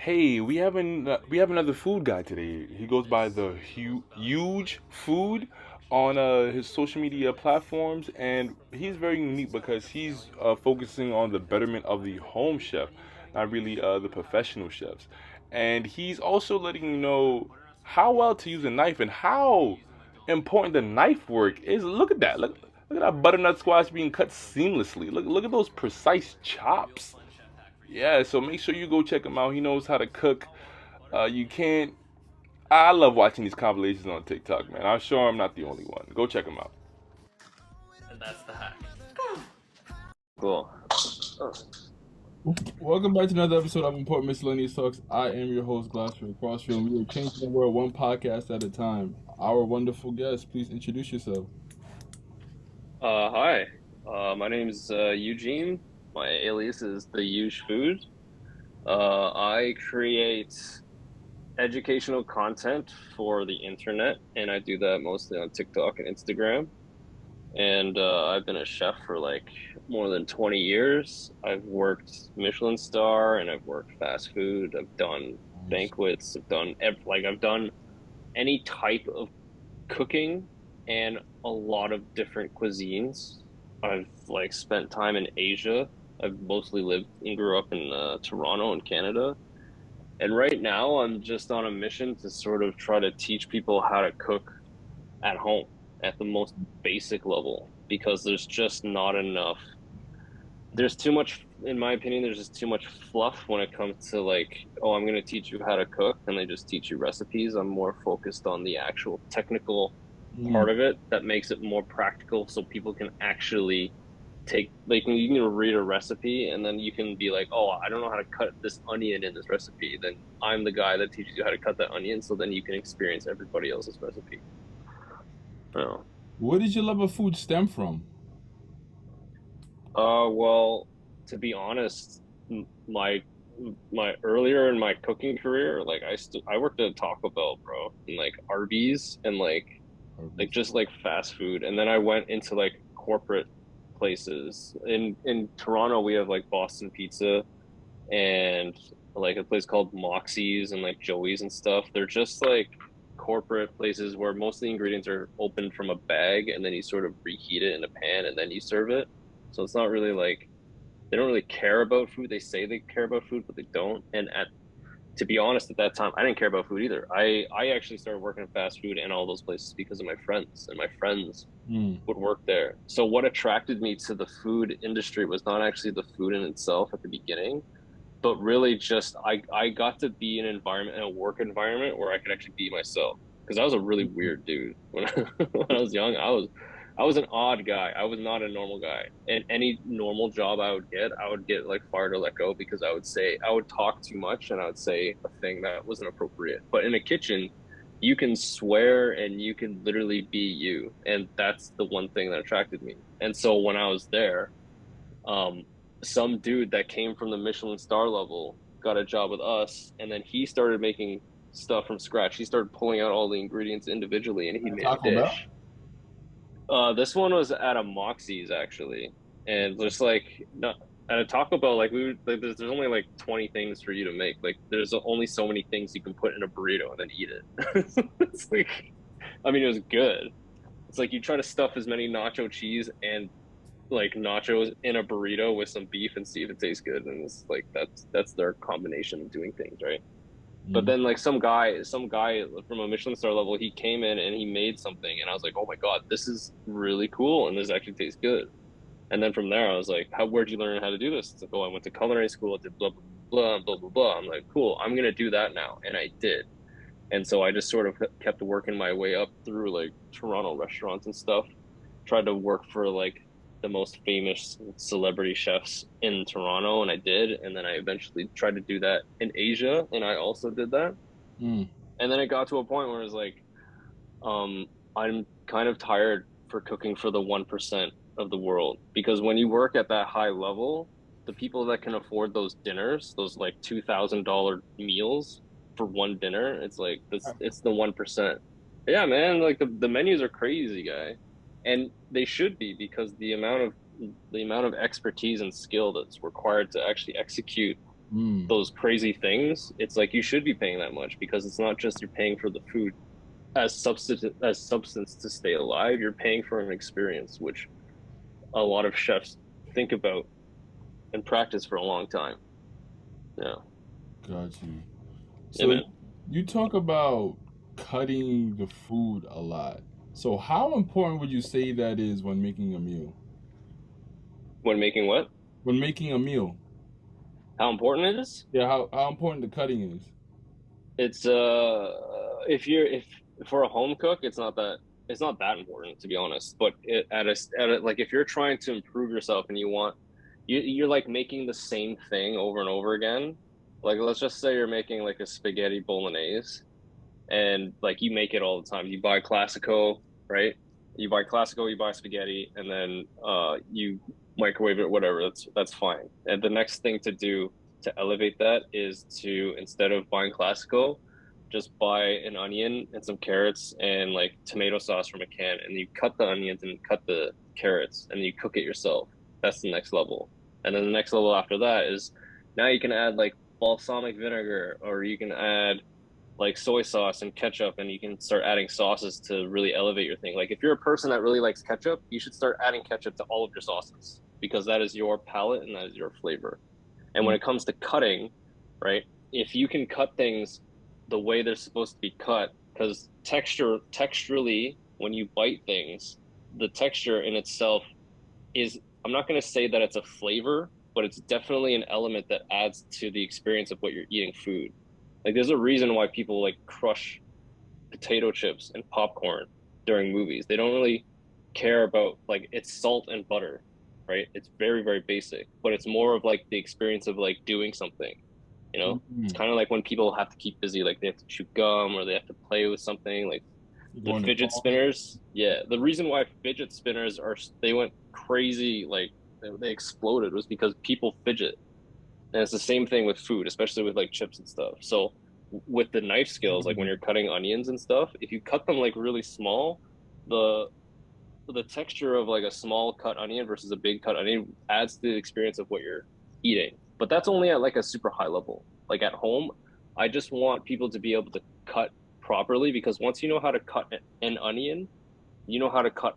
Hey, we have another food guy today. He goes by the Huge Food on his social media platforms, and he's very unique because he's focusing on the betterment of the home chef, not really the professional chefs. And he's also letting you know how well to use a knife and how important the knife work is. Look at that. Look at that butternut squash being cut seamlessly. Look at those precise chops. Yeah, so make sure you go check him out. He knows how to cook. You can't. I love watching these compilations on TikTok, man. I'm sure I'm not the only one. Go check him out. And that's the hack. Cool. Welcome back to another episode of Important Miscellaneous Talks. I am your host, Glassfield Crossfield, and we are changing the world one podcast at a time. Our wonderful guest, please introduce yourself. Hi. My name's Eugene. My alias is the Euge Food. I create educational content for the internet, and I do that mostly on TikTok and Instagram. And I've been a chef for like more than 20 years. I've worked Michelin star, and I've worked fast food. I've done banquets. I've done any type of cooking and a lot of different cuisines. I've like spent time in Asia. I've mostly lived and grew up in Toronto in Canada. And right now I'm just on a mission to sort of try to teach people how to cook at home at the most basic level because there's just not enough. There's too much, in my opinion, there's just too much fluff when it comes to like, oh, I'm going to teach you how to cook, and they just teach you recipes. I'm more focused on the actual technical Mm. part of it that makes it more practical so people can actually you can read a recipe and then you can be like, oh, I don't know how to cut this onion in this recipe. Then I'm the guy that teaches you how to cut that onion so then you can experience everybody else's recipe. Oh. Where did your love of food stem from? Well, to be honest, my earlier in my cooking career, like I worked at Taco Bell, bro, and like Arby's and just like fast food. And then I went into like corporate places. In Toronto, we have like Boston Pizza and like a place called Moxie's and like Joey's and stuff. They're just like corporate places where most of the ingredients are opened from a bag and then you sort of reheat it in a pan and then you serve it. So it's not really like they don't really care about food. They say they care about food, but they don't. And at to be honest, at that time, I didn't care about food either. I actually started working in fast food and all those places because of my friends, and my friends Mm. would work there. So what attracted me to the food industry was not actually the food in itself at the beginning, but really just I got to be in an environment, in a work environment where I could actually be myself. Because I was a really weird dude when when I was young. I was an odd guy. I was not a normal guy. And any normal job I would get like fired or let go because I would talk too much and I would say a thing that wasn't appropriate. But in a kitchen, you can swear and you can literally be you. And that's the one thing that attracted me. And so when I was there, um, some dude that came from the Michelin star level got a job with us, and then he started making stuff from scratch. He started pulling out all the ingredients individually, and he made a Taco Bell? dish. This one was at a Moxie's actually, and just like not at a Taco Bell, like there's only like 20 things for you to make. Like there's only so many things you can put in a burrito and then eat it. It's like, I mean, it was good. It's like you try to stuff as many nacho cheese and like nachos in a burrito with some beef and see if it tastes good. And it's like that's their combination of doing things, right? But Mm. then like some guy from a Michelin star level, he came in and he made something, and I was like, oh my god, this is really cool, and this actually tastes good. And then from there, I was like, how where'd you learn how to do this? It's like, oh, I went to culinary school, I did blah blah blah blah blah blah. I'm like, cool, I'm gonna do that now, and I did. And so I just sort of kept working my way up through like Toronto restaurants and stuff, tried to work for like the most famous celebrity chefs in Toronto, and I did. And then I eventually tried to do that in Asia, and I also did that. Mm. And then it got to a point where it was like, um, I'm kind of tired for cooking for the 1% of the world because when you work at that high level, the people that can afford those dinners, those like $2,000 meals for one dinner, it's like it's the 1%. Yeah, man, like the menus are crazy, guy. And they should be because the amount of expertise and skill that's required to actually execute Mm, those crazy things, it's like you should be paying that much because it's not just you're paying for the food as substance to stay alive. You're paying for an experience, which a lot of chefs think about and practice for a long time. Yeah, got you. yeah, So man. you talk about cutting the food a lot. So how important would you say that is when making a meal? When making what? When making a meal, How important it is? yeah, how important the cutting is. It's if for a home cook, it's not that important to be honest. But like if you're trying to improve yourself and you're like making the same thing over and over again. Like let's just say you're making like a spaghetti bolognese and like you make it all the time. You buy Classico, right? You buy spaghetti, and then you microwave it, whatever. That's fine. And the next thing to do to elevate that is to instead of buying Classico, just buy an onion and some carrots and like tomato sauce from a can, and you cut the onions and cut the carrots, and you cook it yourself. That's the next level. And then the next level after that is now you can add like balsamic vinegar, or you can add like soy sauce and ketchup, and you can start adding sauces to really elevate your thing. Like if you're a person that really likes ketchup, you should start adding ketchup to all of your sauces because that is your palate and that is your flavor. And when Mm, it comes to cutting, right? If you can cut things the way they're supposed to be cut, because texturally, when you bite things, the texture in itself is, I'm not going to say that it's a flavor, but it's definitely an element that adds to the experience of what you're eating food. Like there's a reason why people like crush potato chips and popcorn during movies. They don't really care about like it's salt and butter, right? It's very, very basic, but it's more of like the experience of like doing something, you know? It's mm. kind of like when people have to keep busy, like they have to chew gum or they have to play with something, like You the go in the fidget pause. spinners. Yeah, the reason why fidget spinners are they went crazy, like they exploded, was because people fidget. And it's the same thing with food, especially with like chips and stuff. So with the knife skills, like when Mm. you're cutting onions and stuff, if you cut them like really small, the the texture of like a small cut onion versus a big cut onion adds to the experience of what you're eating. But that's only at like a super high level. Like at home, I just want people to be able to cut properly, because once you know how to cut an onion, you know how to cut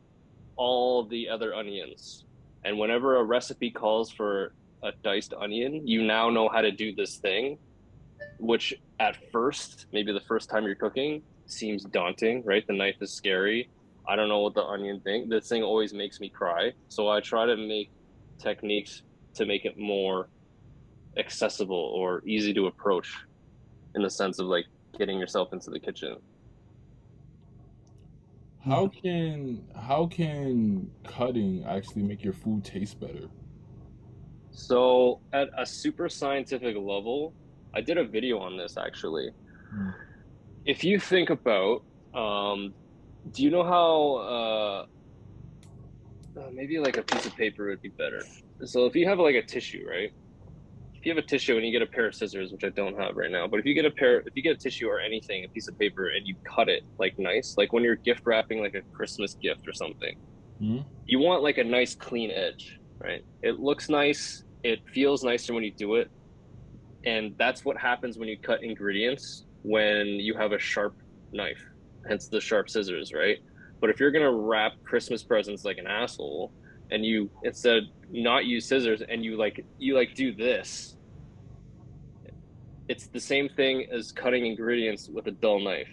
all the other onions. And whenever a recipe calls for a diced onion, you now know how to do this thing, which at first, maybe the first time you're cooking, seems daunting, right? The knife is scary. I don't know what the onion thing. This thing always makes me cry. So I try to make techniques to make it more accessible or easy to approach in the sense of like getting yourself into the kitchen. How can cutting actually make your food taste better? So at a super scientific level, I did a video on this actually. Mm. If you think about, um, do you know how maybe like a piece of paper would be better. So if you have like a tissue, right? If you have a tissue and you get a pair of scissors, which I don't have right now, but if you get a tissue or anything, a piece of paper, and you cut it like nice, like when you're gift wrapping like a Christmas gift or something, Mm. you want like a nice clean edge, right? It looks nice, it feels nicer when you do it, and that's what happens when you cut ingredients when you have a sharp knife, hence the sharp scissors, right? But if you're gonna wrap Christmas presents like an asshole, and you instead not use scissors and you like do this, it's the same thing as cutting ingredients with a dull knife.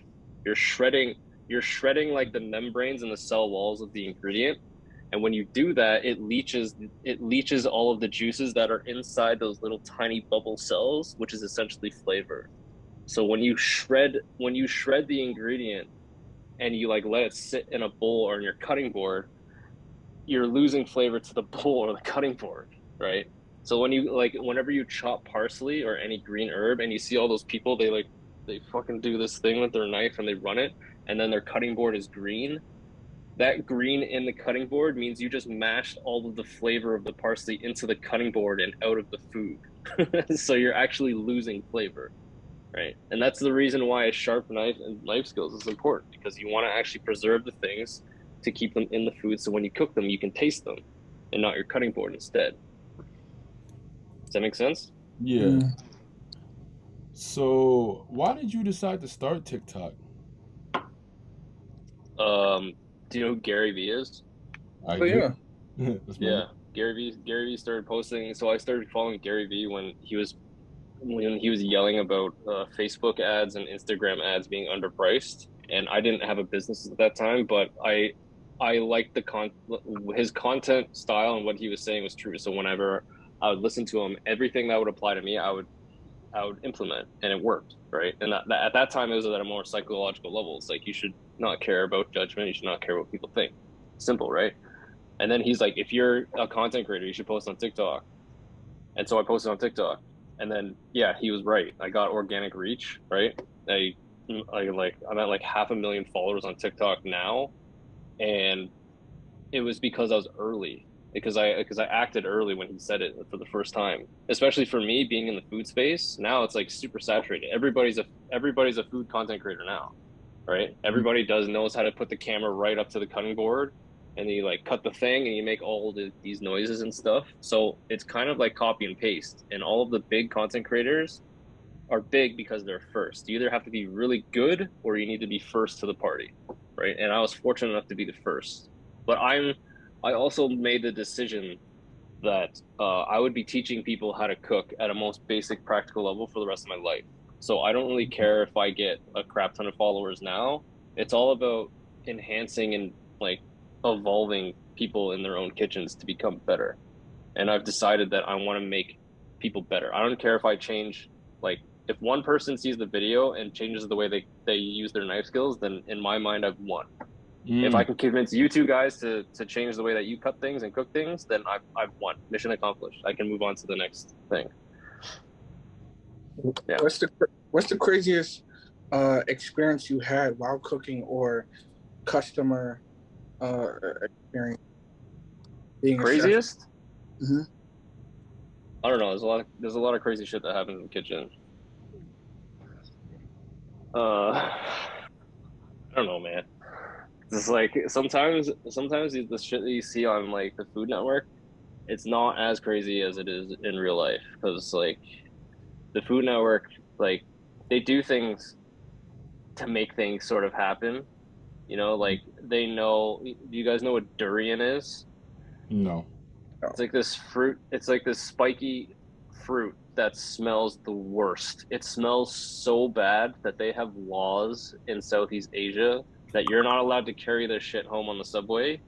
You're shredding you're shredding like the membranes and the cell walls of the ingredient. And when you do that, it leaches all of the juices that are inside those little tiny bubble cells, which is essentially flavor. So when you shred the ingredient and you like let it sit in a bowl or in your cutting board, you're losing flavor to the bowl or the cutting board, right? So whenever you chop parsley or any green herb and you see all those people, they fucking do this thing with their knife and they run it, and then their cutting board is green. That green in the cutting board means you just mashed all of the flavor of the parsley into the cutting board and out of the food. So you're actually losing flavor, right? And that's the reason why a sharp knife and life skills is important, because you want to actually preserve the things to keep them in the food, so when you cook them, you can taste them and not your cutting board instead. Does that make sense? Yeah. Mm. So, why did you decide to start TikTok? Do you know who Gary Vee is? I Oh do. yeah. That's my Yeah, Gary Vee started posting. So I started following Gary Vee when he was yelling about Facebook ads and Instagram ads being underpriced, and I didn't have a business at that time, but I liked his content style, and what he was saying was true. So whenever I would listen to him, everything that would apply to me, I would implement, and it worked, right? And at that time, it was at a more psychological level. It's like you should not care about judgment, you should not care what people think. Simple, right? And then he's like, if you're a content creator, you should post on TikTok. And so I posted on TikTok. And then yeah, he was right. I got organic reach, right? I I'm at like 500,000 followers on TikTok now, and it was because I was early. Because I acted early when he said it for the first time. Especially for me being in the food space, now it's like super saturated. Everybody's a food content creator now, right? Everybody knows how to put the camera right up to the cutting board, and you like cut the thing and you make all these noises and stuff. So it's kind of like copy and paste. And all of the big content creators are big because they're first. You either have to be really good or you need to be first to the party, right? And I was fortunate enough to be the first. But I also made the decision that I would be teaching people how to cook at a most basic practical level for the rest of my life. So I don't really care if I get a crap ton of followers now. It's all about enhancing and like evolving people in their own kitchens to become better. And I've decided that I want to make people better. I don't care if I change, like, if one person sees the video and changes the way they use their knife skills, then in my mind, I've won. If I Mm. can convince you two guys to change the way that you cut things and cook things, then I've won. Mission accomplished. I can move on to the next thing. Yeah. What's the craziest experience you had while cooking or customer experience being a chef? Craziest? Mhm. I don't know. There's a lot of crazy shit that happens in the kitchen. I don't know, man. It's like sometimes the shit that you see on like the Food Network, it's not as crazy as it is in real life. Because like the Food Network, like they do things to make things sort of happen. Like they know. Do you guys know what durian is? No. It's like this fruit. It's like this spiky fruit that smells the worst. It smells so bad that they have laws in Southeast Asia that you're not allowed to carry this shit home on the subway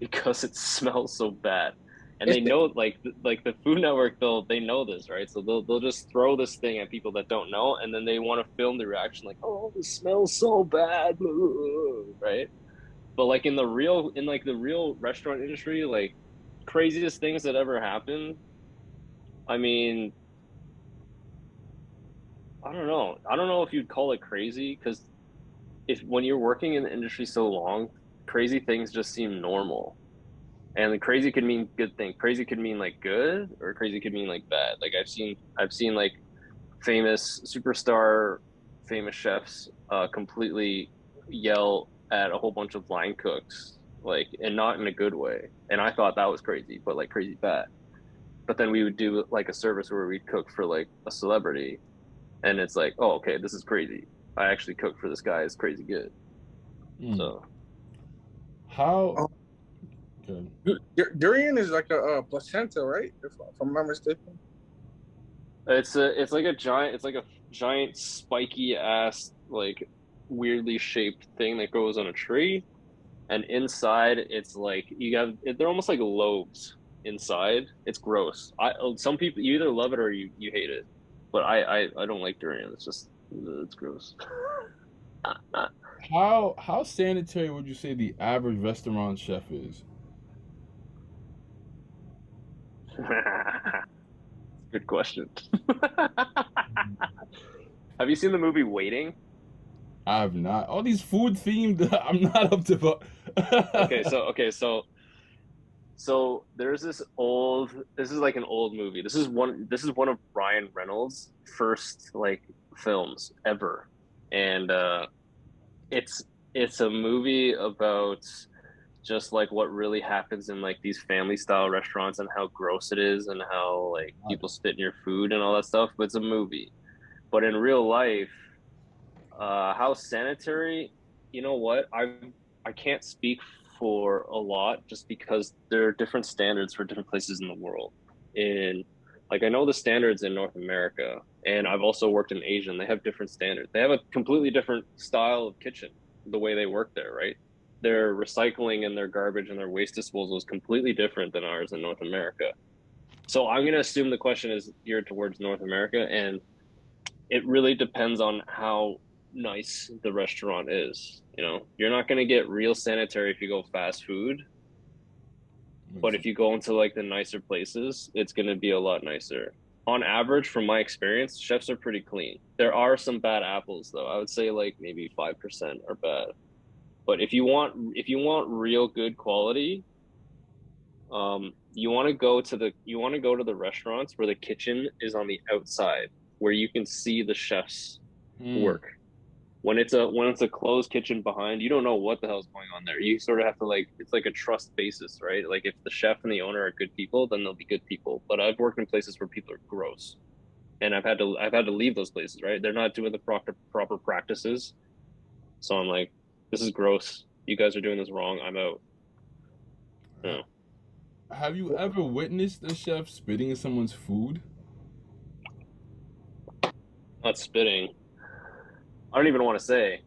because it smells so bad. And Is they it, know, like the Food Network, they know this, right? So they'll just throw this thing at people that don't know, and then they want to film the reaction, like, "Oh, this smells so bad," right? But like in the real restaurant industry, like craziest things that ever happened. I mean, I don't know. I don't know if you'd call it crazy because if when you're working in the industry so long, crazy things just seem normal. And the crazy could mean good thing. Crazy could mean like good, or crazy could mean like bad. Like I've seen like famous superstar, famous chefs completely yell at a whole bunch of line cooks, like, and not in a good way. And I thought that was crazy, but like crazy bad. But then we would do like a service where we'd cook for like a celebrity, and it's like, oh, okay, this is crazy. I actually cooked for this guy. It's crazy good. Mm. So How? oh, Good. durian is like a placenta, right? If I'm not mistaken. it's like a giant spiky ass, like weirdly shaped thing that grows on a tree, and inside it's like they're almost like lobes inside. It's gross. Some people, you either love it or you hate it, but I don't like durian. It's gross. How sanitary would you say the average restaurant chef is? Good question. Have you seen the movie Waiting? I have not. All these food themed. I'm not up to. Okay, so there's this is like an old movie. This is one of Ryan Reynolds' first like films ever. And it's it's a movie about just like what really happens in like these family style restaurants and how gross it is and how like people spit in your food and all that stuff. But it's a movie. But in real life, how sanitary, you know what? I can't speak for a lot just because there are different standards for different places in the world. In like I know the standards in North America, and I've also worked in Asia, and they have different standards. They have a completely different style of kitchen, the way they work there, right? Their recycling and their garbage and their waste disposal is completely different than ours in North America. So I'm going to assume the question is geared towards North America, and it really depends on how nice the restaurant is. You know, you're not going to get real sanitary if you go fast food, but if you go into like the nicer places, it's going to be a lot nicer. On average, from my experience, chefs are pretty clean. There are some bad apples though. I would say like maybe 5% are bad. But if you want real good quality, you want to go to the restaurants where the kitchen is on the outside, where you can see the chefs work. When it's a closed kitchen behind, you don't know what the hell's going on there. You sort of have to like, it's like a trust basis, right? Like if the chef and the owner are good people, then they'll be good people. But I've worked in places where people are gross, and I've had to leave those places, right? They're not doing the proper practices. So I'm like, this is gross. You guys are doing this wrong. I'm out. No. Have you ever witnessed a chef spitting in someone's food? Not spitting. I don't even want to say,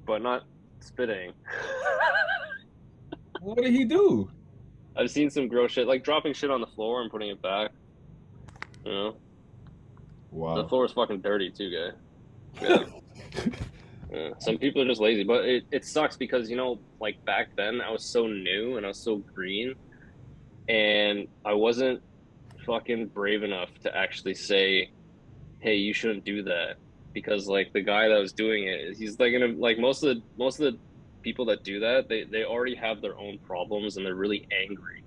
but not spitting. What did he do? I've seen some gross shit, like dropping shit on the floor and putting it back. You know, the Wow. floor is fucking dirty too, guy. Yeah. Yeah. Some people are just lazy, but it sucks because, you know, like back then I was so new and I was so green, and I wasn't fucking brave enough to actually say, hey, you shouldn't do that, because like the guy that was doing it, he's like gonna, like most of the people that do that, they already have their own problems and they're really angry,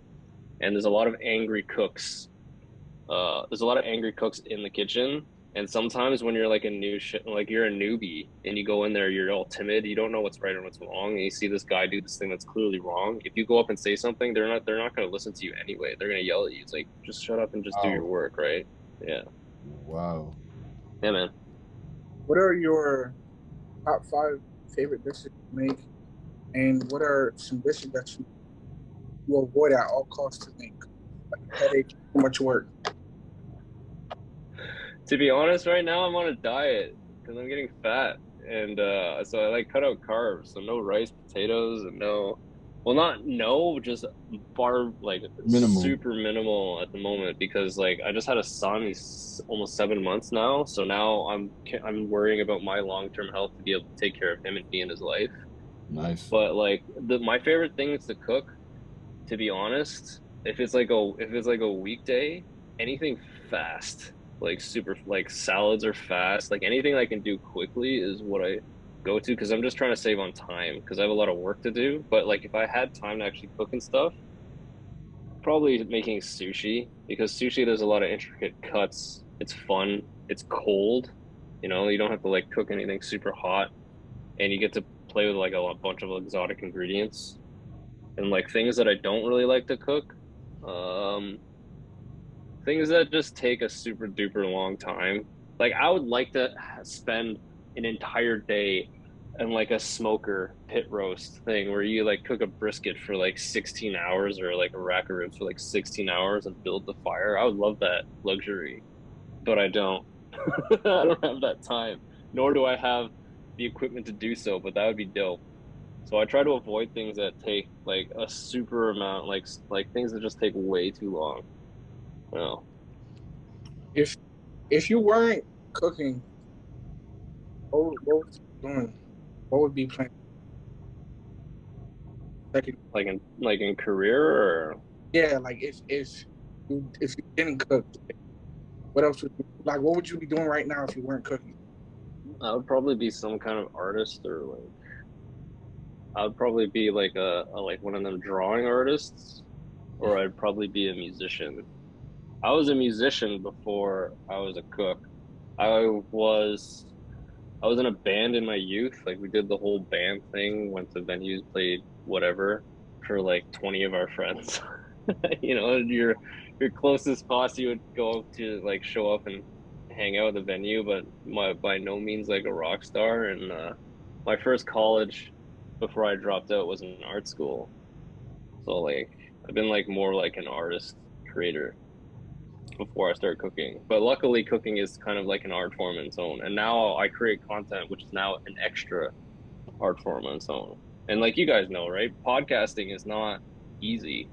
and there's a lot of angry cooks. There's a lot of angry cooks in the kitchen, and sometimes when you're like like you're a newbie and you go in there, you're all timid, you don't know what's right and what's wrong, and you see this guy do this thing that's clearly wrong. If you go up and say something, they're not going to listen to you anyway. They're going to yell at you. It's like, just shut up and just do your Wow. work, right? Yeah. Wow. Yeah, man. What are your top 5 favorite dishes to make, and what are some dishes that you avoid at all costs to make? Like headache, too much work. To be honest, right now I'm on a diet because I'm getting fat, and so I like cut out carbs, so no rice, potatoes, and no, well, not no, just like Minimal. super minimal at the moment, because like I just had a son. He's almost 7 months now, so now I'm worrying about my long-term health to be able to take care of him and be in his life. Nice. But like my favorite thing is to cook. To be honest, if it's like a weekday, anything fast, like super, like salads are fast, like anything I can do quickly is what I go to, because I'm just trying to save on time because I have a lot of work to do. But like if I had time to actually cook and stuff, probably making sushi, because sushi, there's a lot of intricate cuts. It's fun. It's cold. You know, you don't have to like cook anything super hot, and you get to play with like a bunch of exotic ingredients and like things that I don't really like to cook. Um, Things that just take a super duper long time. Like I would like to spend an entire day in like a smoker pit roast thing where you like cook a brisket for like 16 hours, or like a rack of ribs for like 16 hours and build the fire. I would love that luxury, but I don't. I don't have that time, nor do I have the equipment to do so, but that would be dope. So I try to avoid things that take like a super amount, like things that just take way too long. Well, If if you weren't cooking, what would you be doing? What would be planned? Second, like in career, or yeah, like if you didn't cook, what else would you like? What would you be doing right now if you weren't cooking? I would probably be some kind of artist, or like I would probably be like a like one of them drawing artists, or I'd probably be a musician. I was a musician before I was a cook. I was I was in a band in my youth. Like we did the whole band thing, went to venues, played whatever for like 20 of our friends. You know, your closest posse would go to like show up and hang out at the venue, but by no means like a rock star. And my first college before I dropped out was in art school. So like I've been like more like an artist creator before I started cooking. But luckily cooking is kind of like an art form in its own. And now I create content which is now an extra art form on its own. And like you guys know, right? Podcasting is not easy.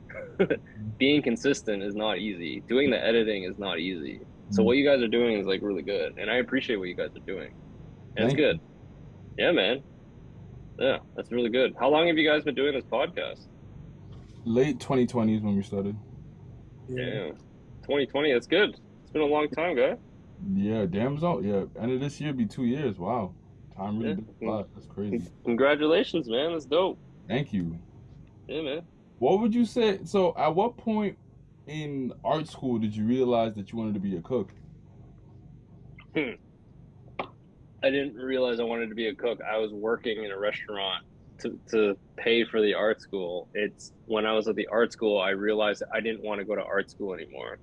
Being consistent is not easy. Doing the editing is not easy. So what you guys are doing is like really good. And I appreciate what you guys are doing. And it's good. Yeah, man. Yeah, that's really good. How long have you guys been doing this podcast? Late 2020s when we started. Yeah. 2020, that's good. It's been a long time, guy. Yeah, damn out. Yeah, end of this year be 2 years. Wow. Time really does fly. That's crazy. Congratulations, man. That's dope. Thank you. Yeah, man. What would you say? So, at what point in art school did you realize that you wanted to be a cook? I didn't realize I wanted to be a cook. I was working in a restaurant to pay for the art school. It's when I was at the art school, I realized I didn't want to go to art school anymore.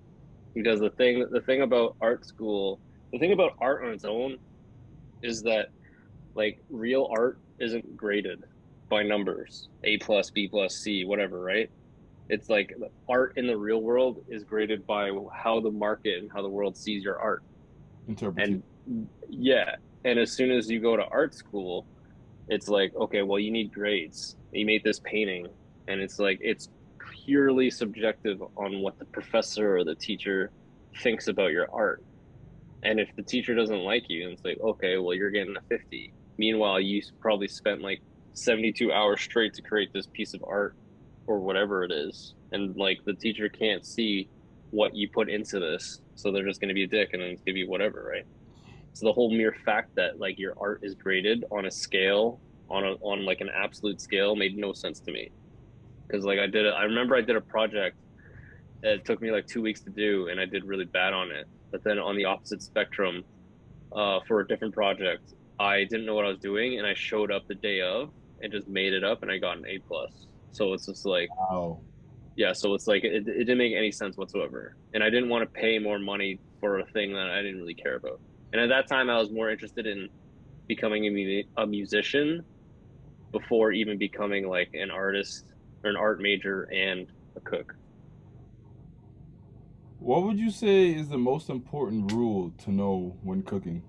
Because the thing about art school, the thing about art on its own is that like real art isn't graded by numbers, A plus, B plus, C, whatever, right? It's like art in the real world is graded by how the market and how the world sees your art. Interpretation. And yeah, and as soon as you go to art school, it's like, okay, well, you need grades. You made this painting, and it's like it's purely subjective on what the professor or the teacher thinks about your art. And if the teacher doesn't like you, it's like, okay, well, you're getting a 50. Meanwhile, you probably spent like 72 hours straight to create this piece of art or whatever it is. And like the teacher can't see what you put into this. So they're just going to be a dick and then give you whatever, right? So the whole mere fact that like your art is graded on a scale, on like an absolute scale, made no sense to me. Because like I remember I did a project. It took me like 2 weeks to do, and I did really bad on it. But then on the opposite spectrum, for a different project, I didn't know what I was doing, and I showed up the day of and just made it up, and I got an A plus. So it's just like, Wow. yeah. So it's like it didn't make any sense whatsoever, and I didn't want to pay more money for a thing that I didn't really care about. And at that time, I was more interested in becoming a musician before even becoming like an artist or an art major and a cook. What would you say is the most important rule to know when cooking?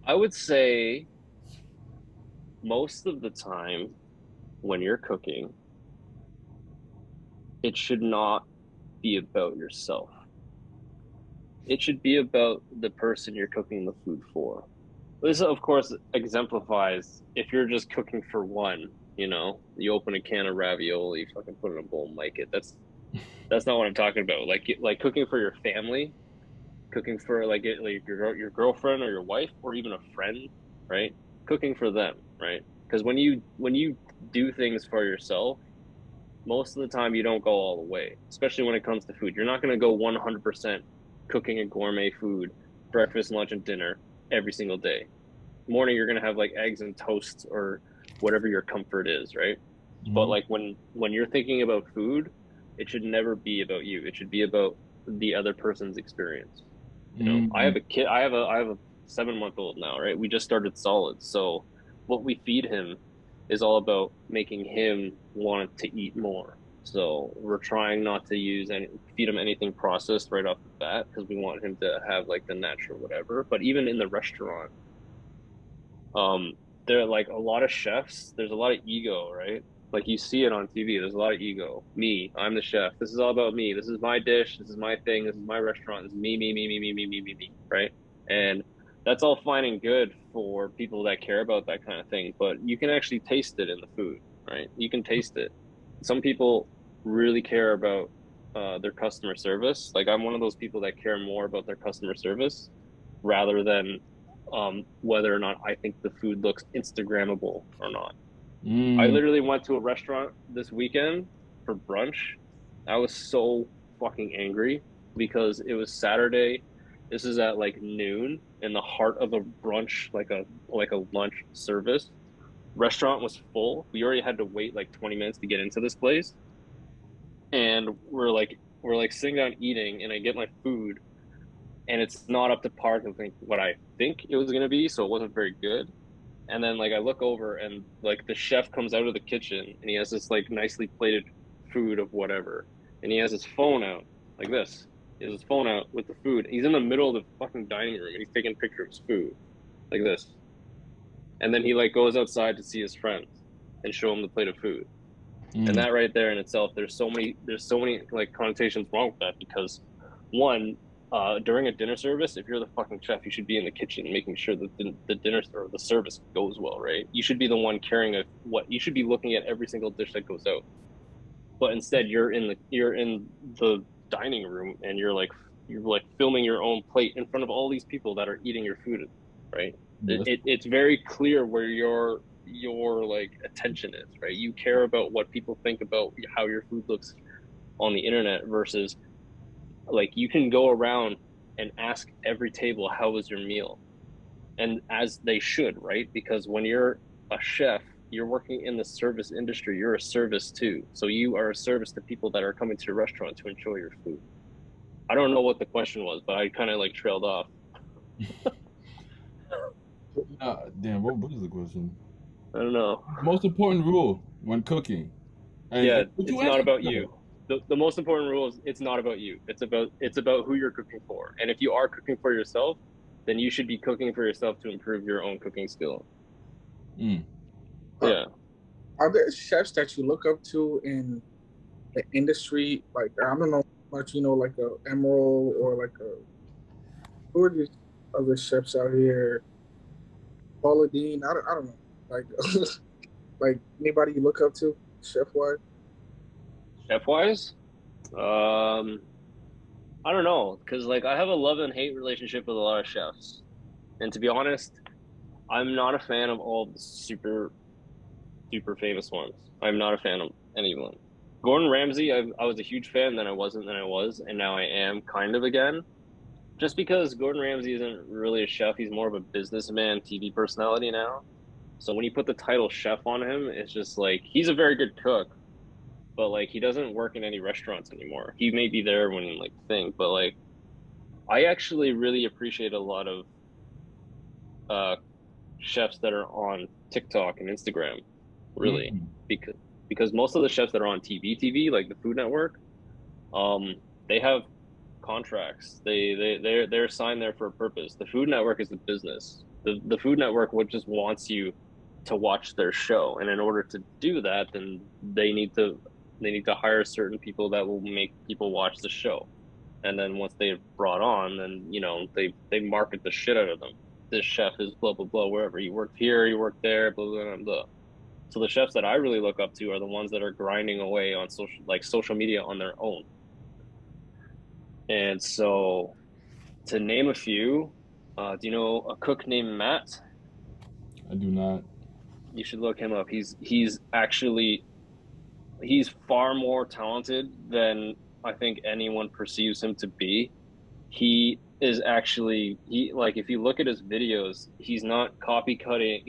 I would say most of the time when you're cooking, it should not be about yourself. It should be about the person you're cooking the food for. This, of course, exemplifies if you're just cooking for one, you open a can of ravioli, you fucking put it in a bowl and like it. That's not what I'm talking about. Like cooking for your family, cooking for like your girlfriend or your wife or even a friend, right? Cooking for them, right? Because when you do things for yourself, most of the time you don't go all the way, especially when it comes to food. You're not going to go 100% cooking a gourmet food, breakfast, lunch, and dinner every single day. Morning, you're going to have like eggs and toast or whatever your comfort is, right? But like when you're thinking about food, it should never be about you. It should be about the other person's experience. I have a kid. I have a 7-month-old now, right? We just started solids, so what we feed him is all about making him want to eat more. So we're trying not to feed him anything processed right off the bat because we want him to have like the natural whatever. But even in the restaurant, there are like a lot of chefs. There's a lot of ego, right? Like you see it on TV. There's a lot of ego. Me, I'm the chef. This is all about me. This is my dish. This is my thing. This is my restaurant. This is me, me, me, me, me, me, me, me, me. Right? And that's all fine and good for people that care about that kind of thing. But you can actually taste it in the food, right? You can taste it. Some people really care about their customer service. Like I'm one of those people that care more about their customer service rather than whether or not I think the food looks Instagrammable or not. I literally went to a restaurant this weekend for brunch. I was so fucking angry because it was Saturday. This is at like noon in the heart of a brunch, like a lunch service. restaurant was full. We already had to wait like 20 minutes to get into this place. And we're sitting down eating, and I get my food, and it's not up to par with what I think it was gonna be, so it wasn't very good. And then like I look over, and like the chef comes out of the kitchen, and he has this like nicely plated food of whatever, and he has his phone out like this. He has his phone out with the food. He's in the middle of the fucking dining room, and he's taking a picture of his food like this. And then he like goes outside to see his friends and show him the plate of food. And that right there in itself, there's so many like connotations wrong with that, because one, during a dinner service, if you're the fucking chef, you should be in the kitchen making sure that the dinner or the service goes well, right? You should be the one carrying you should be looking at every single dish that goes out. But instead, you're in the dining room, and you're like filming your own plate in front of all these people that are eating your food, right? It's very clear where your like attention is, right? You care about what people think about how your food looks on the internet, versus like you can go around and ask every table, how was your meal? And as they should, right? Because when you're a chef, you're working in the service industry, you're a service too. So you are a service to people that are coming to your restaurant to enjoy your food. I don't know what the question was, but I kind of like trailed off. Damn, what was the question? I don't know. Most important rule when cooking. It's not about you. The most important rule is it's not about you. It's about who you're cooking for. And if you are cooking for yourself, then you should be cooking for yourself to improve your own cooking skill. Yeah. Are there chefs that you look up to in the industry? Like, I don't know much, like a Emerald or like who are these other chefs out here? Paula Dean, I don't know. Like, like anybody you look up to, chef wise? Chef wise, I don't know, because like I have a love and hate relationship with a lot of chefs, and to be honest, I'm not a fan of all the super famous ones. I'm not a fan of anyone. Gordon Ramsay, I was a huge fan, then I wasn't, then I was, and now I am kind of again. Just because Gordon Ramsay isn't really a chef, he's more of a businessman, TV personality now. So when you put the title chef on him, it's just like, he's a very good cook, but like he doesn't work in any restaurants anymore. He may be there when like thing, but like I actually really appreciate a lot of chefs that are on TikTok and Instagram, really, because most of the chefs that are on TV, like the Food Network, they have contracts. They're signed there for a purpose. The Food Network is a business. The Food Network just wants you to watch their show, and in order to do that, then they need to hire certain people that will make people watch the show. And then once they're brought on, then they market the shit out of them. This chef is blah blah blah, wherever you worked here, you worked there, blah blah blah blah. So the chefs that I really look up to are the ones that are grinding away on social media on their own. And so, to name a few, do you know a cook named Matt? I do not. You should look him up. He's far more talented than I think anyone perceives him to be. He is actually, if you look at his videos, he's not cookie cutting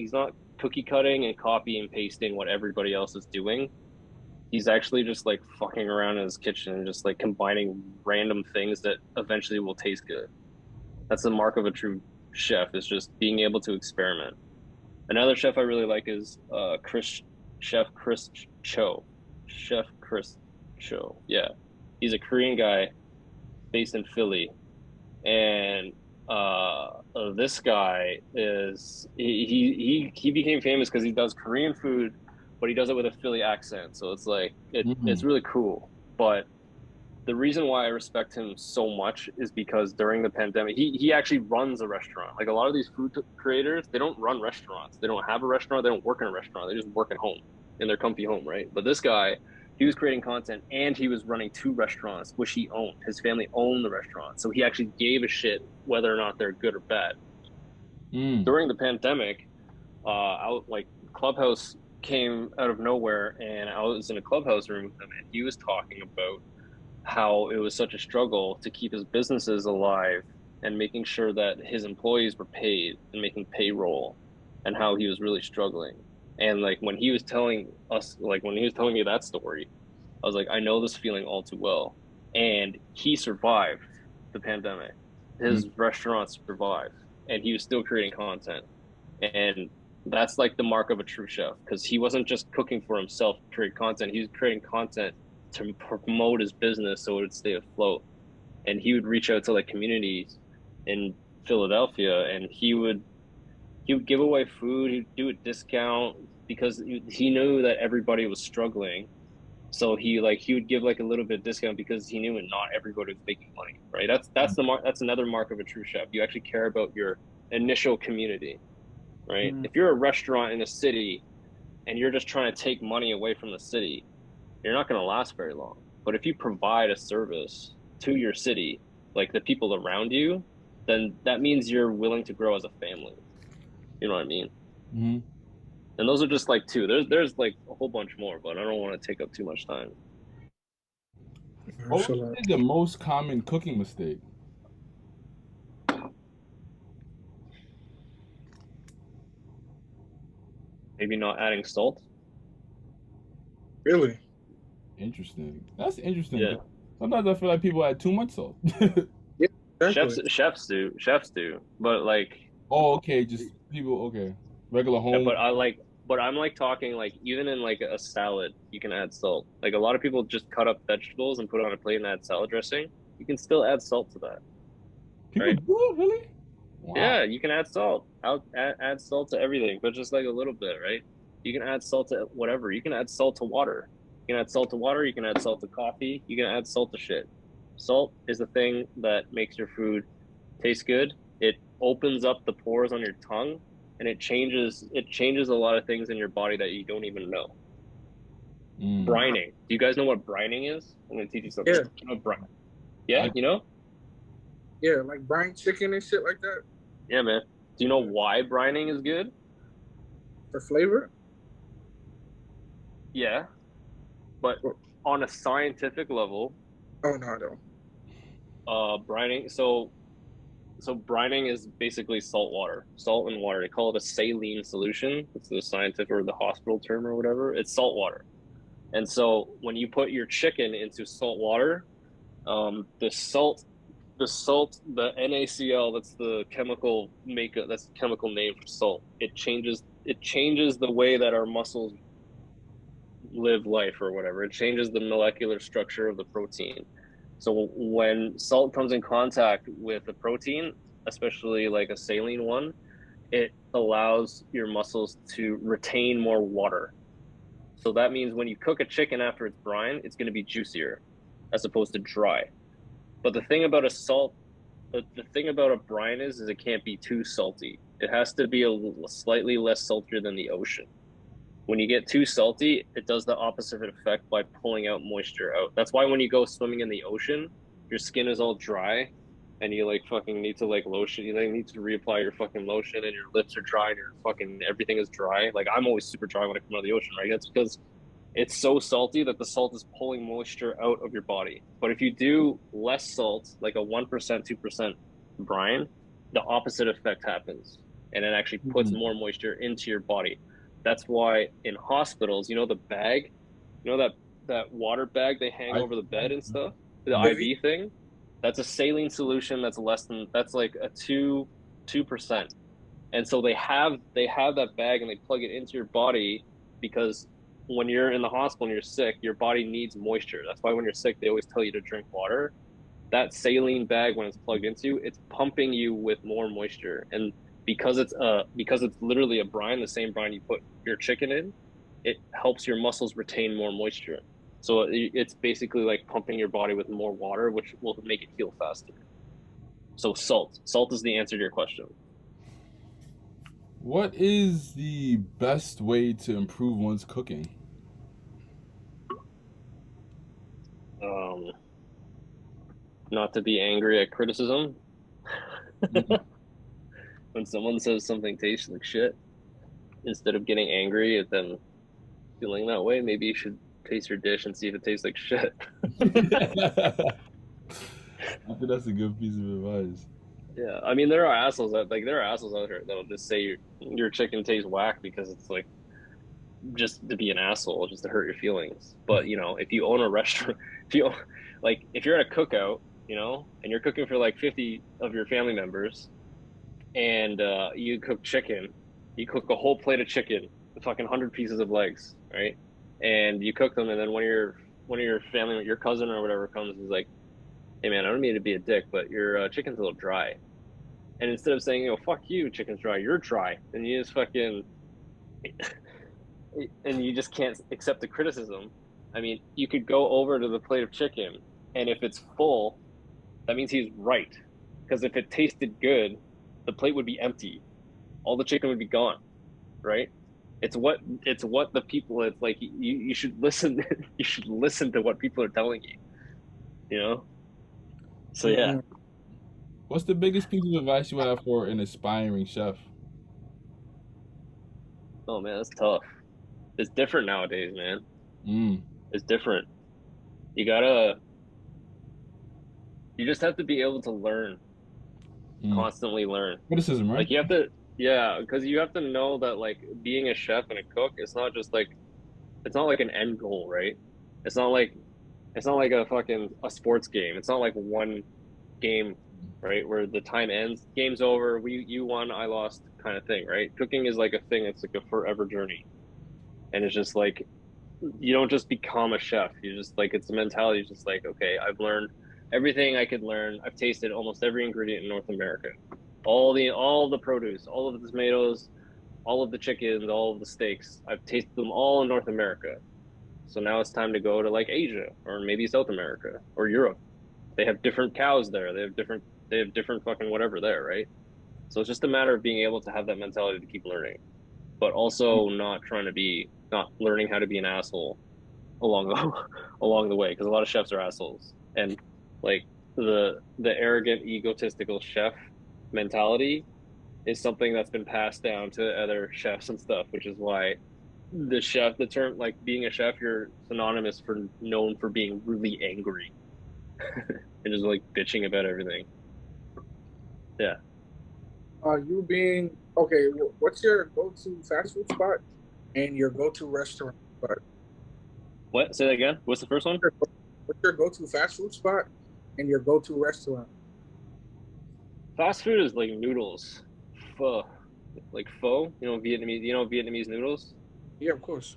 and copy and pasting what everybody else is doing. He's actually just like fucking around in his kitchen and just like combining random things that eventually will taste good. That's the mark of a true chef, is just being able to experiment. Another chef I really like is Chef Chris Cho. Chef Chris Cho. Yeah. He's a Korean guy based in Philly. And this guy is he became famous because he does Korean food, but he does it with a Philly accent. So it's like it's really cool. But the reason why I respect him so much is because during the pandemic, he actually runs a restaurant. Like a lot of these food creators, they don't run restaurants. They don't have a restaurant. They don't work in a restaurant. They just work at home in their comfy home, right? But this guy, he was creating content and he was running 2 restaurants, which he owned. His family owned the restaurant. So he actually gave a shit whether or not they're good or bad. During the pandemic, Clubhouse came out of nowhere, and I was in a Clubhouse room with him, and he was talking about how it was such a struggle to keep his businesses alive and making sure that his employees were paid and making payroll, and how he was really struggling. And like when he was telling us, like when he was telling me that story, I was like, I know this feeling all too well. And he survived the pandemic. His restaurant survived, and he was still creating content. And that's like the mark of a true chef, because he wasn't just cooking for himself to create content. He was creating content to promote his business so it would stay afloat. And he would reach out to like communities in Philadelphia, and he would give away food. He'd do a discount because he knew that everybody was struggling. So he would give like a little bit discount because he knew that not everybody was making money, right? That's another mark of a true chef. You actually care about your initial community, right? Mm. If you're a restaurant in a city and you're just trying to take money away from the city, you're not going to last very long. But if you provide a service to your city, like the people around you, then that means you're willing to grow as a family. You know what I mean? Mm-hmm. And those are just like two. There's like a whole bunch more, but I don't want to take up too much time. What So, would you say the most common cooking mistake? Maybe not adding salt. really? Interesting. That's interesting. Yeah. 'Cause sometimes I feel like people add too much salt. Yeah, Chefs exactly. chefs do. But like Oh, okay. Just people. Okay. Regular yeah, home. but I'm like talking like even in like a salad, you can add salt. Like a lot of people just cut up vegetables and put it on a plate and add salad dressing. You can still add salt to that, People right? do it really? Wow. Yeah, you can add salt. Add salt to everything, but just like a little bit, right? You can add salt to whatever. You can add salt to water. You can add salt to water. You can add salt to coffee. You can add salt to shit. Salt is the thing that makes your food taste good. It opens up the pores on your tongue, and it changes a lot of things in your body that you don't even know. Mm. Brining. Do you guys know what brining is? I'm gonna teach you something. Yeah, You know brining? Yeah, I you know? yeah, like brine chicken and shit like that Yeah, man. Do you know why brining is good? for flavor. Yeah, but on a scientific level, Oh no, I don't. brining. So brining is basically salt water, salt and water. They call it a saline solution. It's the scientific or the hospital term or whatever. It's salt water. And so when you put your chicken into salt water, the NaCl, that's the chemical makeup, that's the chemical name for salt. It changes the way that our muscles live life or whatever. It changes the molecular structure of the protein. So when salt comes in contact with a protein, especially like a saline one, it allows your muscles to retain more water. So that means when you cook a chicken after it's brine, it's going to be juicier as opposed to dry. But the thing about a brine is it can't be too salty. It has to be slightly less saltier than the ocean. When you get too salty, it does the opposite effect by pulling out moisture out. That's why when you go swimming in the ocean, your skin is all dry and you like fucking need to like lotion. You like need to reapply your fucking lotion and your lips are dry and your fucking everything is dry. Like I'm always super dry when I come out of the ocean, right? That's because it's so salty that the salt is pulling moisture out of your body. But if you do less salt, like a 1%, 2% brine, the opposite effect happens. And it actually puts Mm. more moisture into your body. That's why in hospitals, you know, the bag, you know, that water bag they hang I. over the bed and stuff, the Mhm. IV. IV thing, that's a saline solution that's like a 2%. And so they have that bag and they plug it into your body because when you're in the hospital and you're sick, your body needs moisture. That's why when you're sick, they always tell you to drink water. That saline bag, when it's plugged into, it's pumping you with more moisture. And because it's literally a brine, the same brine you put your chicken in, it helps your muscles retain more moisture. So it's basically like pumping your body with more water, which will make it heal faster. So salt is the answer to your question. What is the best way to improve one's cooking? Um, Not to be angry at criticism. Mhm. When someone says something tastes like shit, instead of getting angry at them feeling that way, maybe you should taste your dish and see if it tastes like shit. I think that's a good piece of advice. Yeah, I mean, there are assholes out here that'll just say your chicken tastes whack because it's like just to be an asshole, just to hurt your feelings. But you know, if you own a restaurant, if you like, if you're at a cookout, you know, and you're cooking for like 50 of your family members, and you cook chicken, you cook a whole plate of chicken, with fucking 100 pieces of legs, right? And you cook them, and then one of your family, your cousin or whatever, comes and is like, "Hey man, I don't mean to be a dick, but your chicken's a little dry." And instead of saying, "Fuck you, chicken's dry," you're dry, and you just fucking and you just can't accept the criticism. I mean, you could go over to the plate of chicken, and if it's full, that means he's right. Because if it tasted good, the plate would be empty. All the chicken would be gone, right? It's what the people. It's like you should listen. You should listen to what people are telling you. You know. So yeah. What's the biggest piece of advice you have for an aspiring chef? Oh man, that's tough. It's different nowadays, man. Mm. It's different. You just have to be able to learn, constantly learn. Criticism, right? Like you have to, yeah, because you have to know that like being a chef and a cook, it's not just like, it's not like an end goal, right? It's not like a sports game. It's not like one game, right, where the time ends, game's over, you won, I lost, kind of thing, right? Cooking is like a thing. It's like a forever journey, and it's just like you don't just become a chef. You just like, it's a mentality. It's just like, okay, I've learned everything I could learn. I've tasted almost every ingredient in North America, all the produce, all of the tomatoes, all of the chickens, all of the steaks. I've tasted them all in North America. So now it's time to go to like Asia or maybe South America or Europe. They have different cows there. They have different fucking whatever there, right? So it's just a matter of being able to have that mentality to keep learning, but also not learning how to be an asshole along the along the way, because a lot of chefs are assholes, and like the arrogant, egotistical chef mentality is something that's been passed down to other chefs and stuff, which is why the term, like being a chef, you're synonymous for known for being really angry and just like bitching about everything. Yeah. You being okay, what's your go-to fast food spot and your go-to restaurant spot? What? Say that again. What's the first one? What's your go-to fast food spot and your go-to restaurant? Fast food is like noodles, pho, like pho. Vietnamese. Vietnamese noodles. Yeah, of course.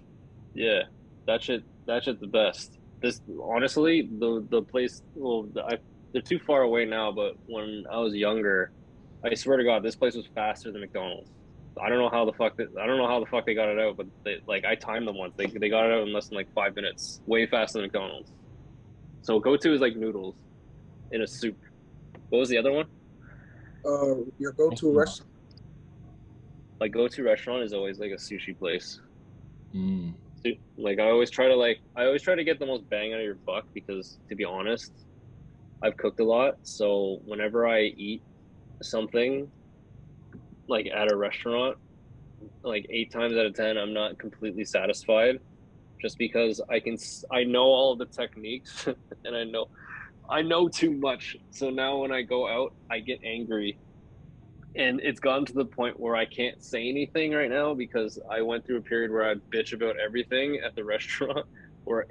Yeah, that shit's the best. This honestly, the place. Well, they're too far away now. But when I was younger, I swear to God, this place was faster than McDonald's. I don't know how the fuck they got it out, but I timed them once. They got it out in less than like 5 minutes, way faster than McDonald's. So go to is like noodles in a soup. What was the other one? Your go-to restaurant. Like go to restaurant is always like a sushi place. Mm. Like I always try to get the most bang out of your buck, because to be honest, I've cooked a lot. So whenever I eat something like at a restaurant, like 8 times out of 10, I'm not completely satisfied, just because I know all the techniques and I know too much. So now when I go out, I get angry, and it's gotten to the point where I can't say anything right now, because I went through a period where I'd bitch about everything at the restaurant, where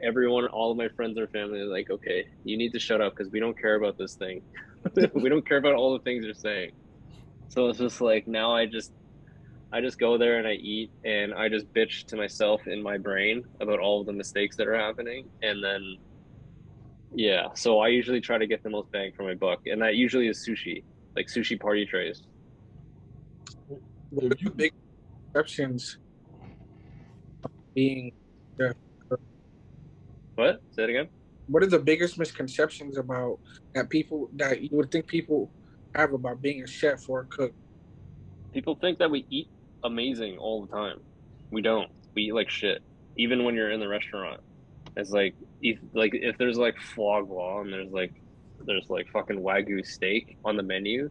all of my friends or family are like, okay, you need to shut up because we don't care about this thing. We don't care about all the things you're saying. So it's just like, now I just go there and I eat, and I just bitch to myself in my brain about all of the mistakes that are happening. And then, yeah, so I usually try to get the most bang for my buck. And that usually is sushi, like sushi party trays. What are the big exceptions being chef? What? Say it again? What are the biggest misconceptions that you would think people have about being a chef or a cook? People think that we eat amazing all the time. We don't. We eat like shit. Even when you're in the restaurant. It's like if there's like foie gras and there's like fucking wagyu steak on the menu,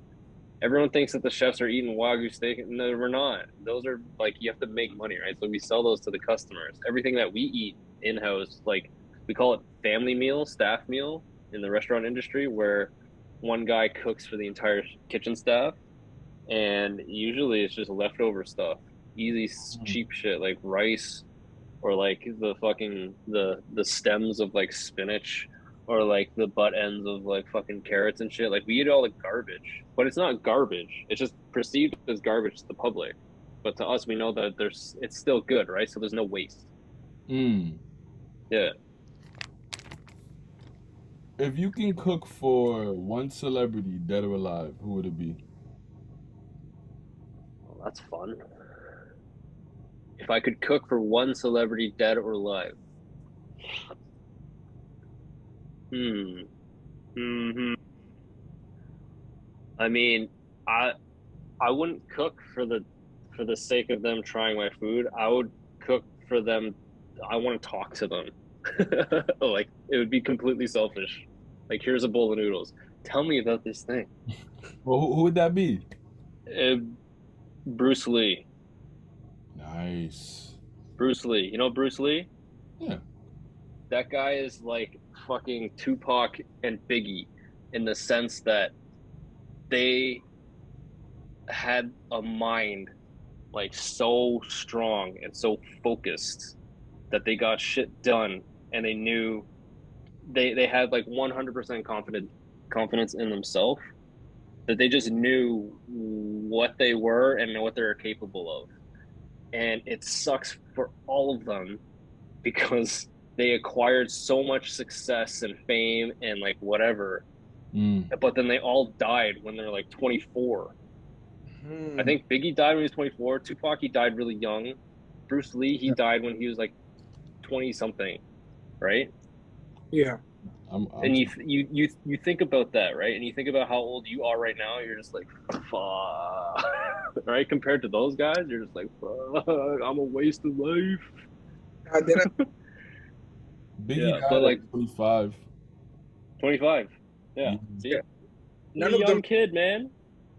everyone thinks that the chefs are eating wagyu steak. No, we're not. Those are like, you have to make money, right? So we sell those to the customers. Everything that we eat in-house, like we call it family meal, staff meal in the restaurant industry, where one guy cooks for the entire kitchen staff, and usually it's just leftover stuff, easy cheap shit like rice, or like the fucking the stems of like spinach, or like the butt ends of like fucking carrots and shit. Like we eat all the garbage, but it's not garbage. It's just perceived as garbage to the public. But to us, we know that it's still good, right? So there's no waste. Mm. Yeah. If you can cook for one celebrity, dead or alive, who would it be? Well, that's fun. If I could cook for one celebrity, dead or alive. Hmm. I mean, I wouldn't cook for the sake of them trying my food. I would cook for them. I want to talk to them. Like it would be completely selfish. Like here's a bowl of noodles. Tell me about this thing. Well, who would that be? Bruce Lee. Nice. Bruce Lee. You know Bruce Lee? Yeah. That guy is like fucking Tupac and Biggie in the sense that they had a mind like so strong and so focused that they got shit done, and they knew they had like 100% confidence in themselves, that they just knew what they were and what they were capable of. And it sucks for all of them because they acquired so much success and fame and like whatever, but then they all died when they're like 24. I think Biggie died when he was 24. Tupac, he died really young. Bruce Lee, he died when he was like 20 something, right? Yeah. And you think about that, right? And you think about how old you are right now. You're just like, fuck, right? Compared to those guys, you're just like, fuck, I'm a waste of life. Biggie but like 25. 25. Yeah. Mhm. See? Yeah. None of young kid, man.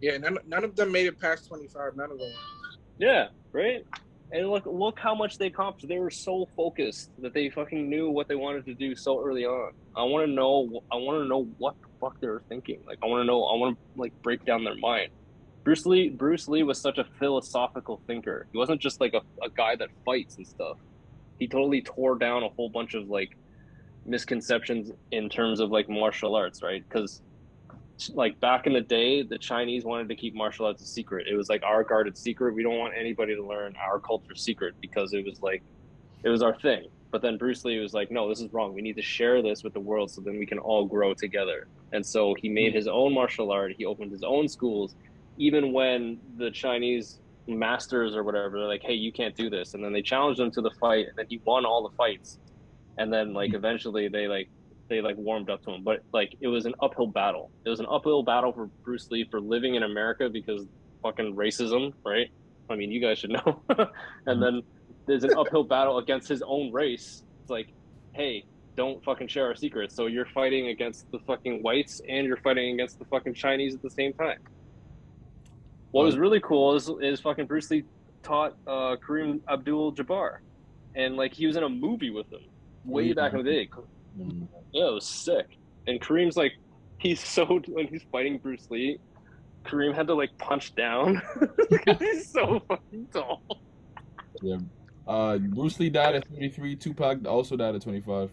Yeah, none of them made it past 25. None of them. Yeah, right. And look how much they accomplished. They were so focused that they fucking knew what they wanted to do so early on. I want to know what the fuck they were thinking. Like I want to like break down their mind. Bruce Lee was such a philosophical thinker. He wasn't just like a guy that fights and stuff. He totally tore down a whole bunch of like misconceptions in terms of like martial arts, right? Because like back in the day, the Chinese wanted to keep martial arts a secret. It was like our guarded secret. We don't want anybody to learn our culture's secret because it was our thing. But then Bruce Lee was like, no, this is wrong. We need to share this with the world so then we can all grow together. And so he made his own martial art. He opened his own schools, even when the Chinese masters or whatever, they're like, hey, you can't do this. And then they challenged him to the fight, and then he won all the fights. And then like eventually they warmed up to him, but like it was an uphill battle. It was an uphill battle for Bruce Lee for living in America because fucking racism, right? I mean, you guys should know. And then there's an uphill battle against his own race. It's like, hey, don't fucking share our secrets. So you're fighting against the fucking whites and you're fighting against the fucking Chinese at the same time. What was really cool is fucking Bruce Lee taught Kareem Abdul-Jabbar, and like he was in a movie with him way back in the day. Yeah, it was sick. And Kareem's like, when he's fighting Bruce Lee, Kareem had to like punch down because he's so fucking tall. Yeah. Bruce Lee died at 33. Tupac also died at 25.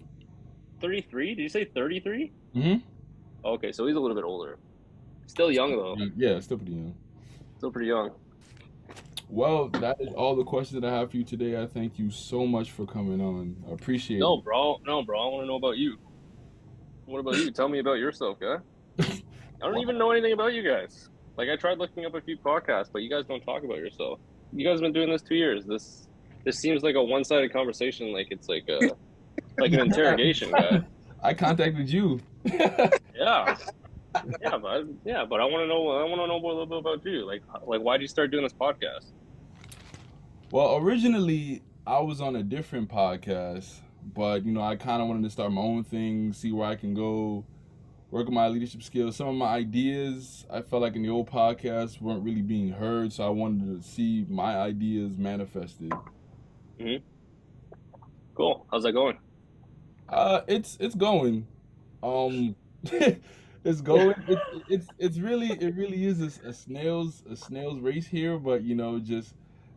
33? Did you say 33? Mm-hmm. Okay, so he's a little bit older. Still young though. Yeah, still pretty young. Still pretty young. Well, that is all the questions that I have for you today. I thank you so much for coming on. I appreciate it. No, bro. I want to know about you. What about you? Tell me about yourself, guy. I don't even know anything about you guys. Like, I tried looking up a few podcasts, but you guys don't talk about yourself. You guys have been doing this 2 years. This seems like a one-sided conversation. Like it's like an interrogation, guy. I contacted you. Yeah. But I want to know. a little bit about you. Like, why did you start doing this podcast? Well, originally I was on a different podcast, but I kind of wanted to start my own thing, see where I can go, work on my leadership skills. Some of my ideas I felt like in the old podcast weren't really being heard, so I wanted to see my ideas manifested. Mm-hmm. Cool. How's that going? It's going. It's going. It really is a snail's race here, but just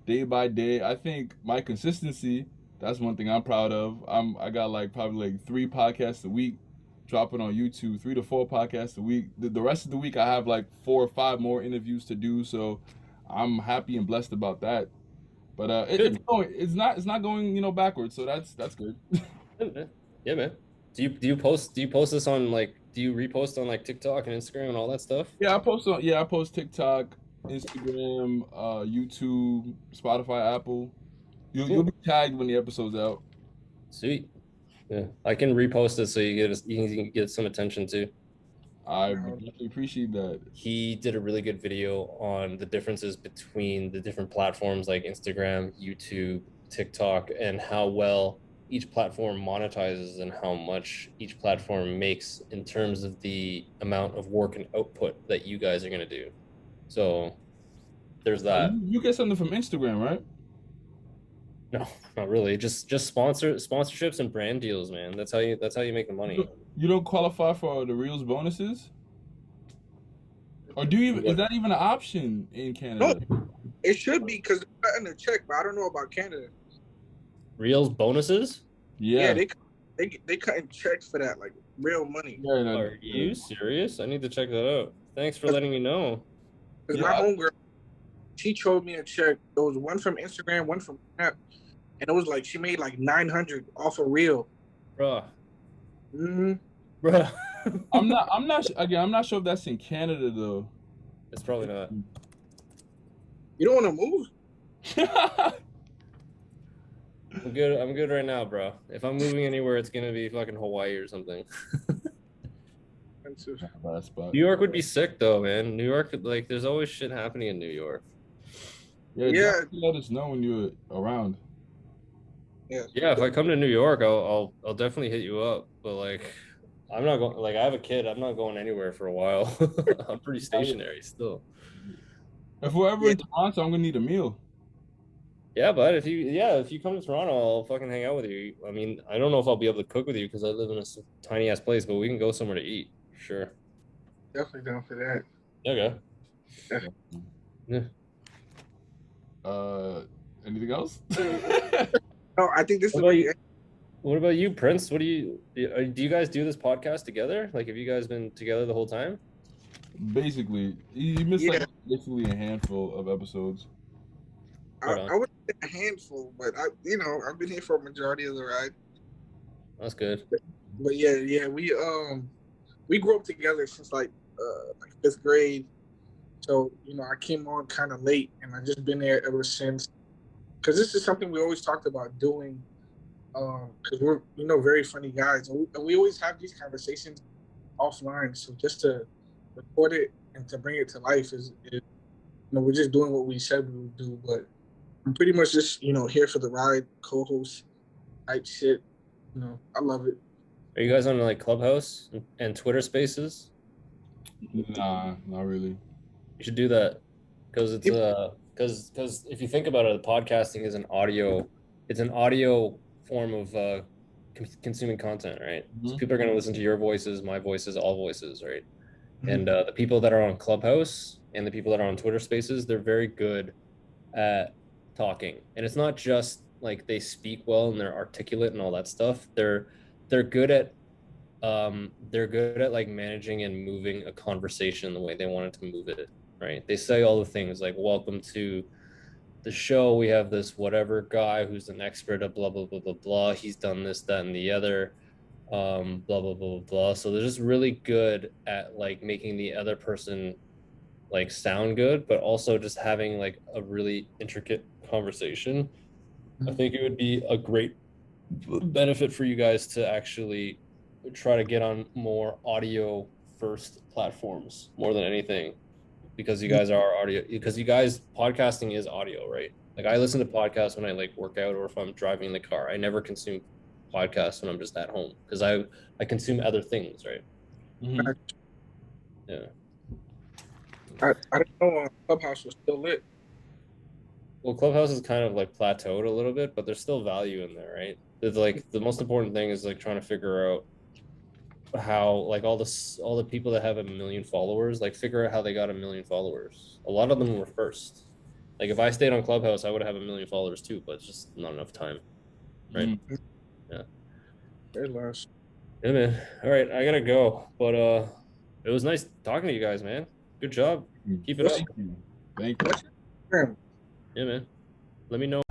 day by day. I think my consistency That's one thing I'm proud of. I got like probably like 3 podcasts a week dropping on YouTube, 3 to 4 podcasts a week. The rest of the week I have like 4 or 5 more interviews to do, so I'm happy and blessed about that. But it's Good. going. It's not going backwards. So that's good. Yeah, man. Do you post this on like do you repost on like TikTok and Instagram and all that stuff? I post TikTok, Instagram, YouTube, Spotify, Apple. You'll Cool. be tagged when the episode's out. Sweet. Yeah. I can repost it so you can get some attention too. I No, definitely appreciate that. He did a really good video on the differences between the different platforms like Instagram, YouTube, TikTok, and how well each platform monetizes and how much each platform makes in terms of the amount of work and output that you guys are going to do. So there's that. You get something from Instagram, right? No, not really. Just sponsorships and brand deals, man. That's how you make the money. You don't qualify for the Reels bonuses? Or do you even, is that even an option in Canada? it should be because they're cutting a check, but I don't know about Canada. Reels bonuses? Yeah, Yeah. they cutting checks for that, like real money. Yeah, no, Are you serious? I need to check that out. Thanks for letting me know. Because Yeah. my homegirl, she showed me a check. There was one from Instagram, one from Snap, and it was like she made like 900 off a reel. Bruh. Mm-hmm. Bruh. I'm not sure if that's in Canada though. It's probably not. You don't want to move? I'm good right now, bro. If I'm moving anywhere, it's gonna be fucking Hawaii or something. Bad spot. New York would be sick though, man. New York, like, there's always shit happening in New York. Yeah, Yeah. definitely let us know when you're around. Yeah, if I come to New York, I'll definitely hit you up. But like, I'm not going. Like, I have a kid. I'm not going anywhere for a while. I'm pretty stationary still. If we're ever in Toronto, I'm gonna need a meal. Yeah, but if you come to Toronto, I'll fucking hang out with you. I mean, I don't know if I'll be able to cook with you because I live in a tiny ass place, but we can go somewhere to eat. Sure. Definitely down for that. Okay. Yeah. Yeah. Anything else? No, I think this What is about you? What about you, Prince? Do you guys do this podcast together? Like, have you guys been together the whole time? Basically, you missed like basically a handful of episodes. I would say a handful, but I've been here for a majority of the ride. That's good. But yeah, we grew up together since like 5th grade. So I came on kind of late, and I've just been there ever since. Because this is something we always talked about doing. Because we're very funny guys, and we always have these conversations offline. So just to record it and to bring it to life is we're just doing what we said we would do. But I'm pretty much just here for the ride, co-host type shit. I love it. Are you guys on like Clubhouse and Twitter Spaces? Nah, not really. You should do that because it's because if you think about it, podcasting is it's an audio form of consuming content, right? So people are going to listen to your voices, my voices, all voices, right? And the people that are on Clubhouse and the people that are on Twitter Spaces, they're very good at talking, and it's not just like they speak well and they're articulate and all that stuff. They're good at like managing and moving a conversation the way they wanted to move it, right? They say all the things like, welcome to the show, we have this whatever guy who's an expert at blah blah blah blah blah, he's done this, that, and the other, blah blah blah blah blah. So they're just really good at like making the other person like sound good, but also just having like a really intricate conversation. I think it would be a great benefit for you guys to actually try to get on more audio first platforms more than anything, because you guys are audio, because you guys, podcasting is audio, right? Like, I listen to podcasts when I like work out or if I'm driving in the car. I never consume podcasts when I'm just at home because I consume other things, right? Mm-hmm. Yeah. I didn't know Clubhouse was still lit. Well, Clubhouse is kind of like plateaued a little bit, but there's still value in there, right? It's like the most important thing is like trying to figure out how like all the people that have 1 million followers, like figure out how they got 1 million followers. A lot of them were first. Like if I stayed on Clubhouse, I would have 1 million followers too, but it's just not enough time. right? Mhm. Very last. Yeah, man. All right, I gotta go, but it was nice talking to you guys, man. Good job. Keep it up. Thank you. Thank you. What's your Instagram? Yeah, man. Let me know.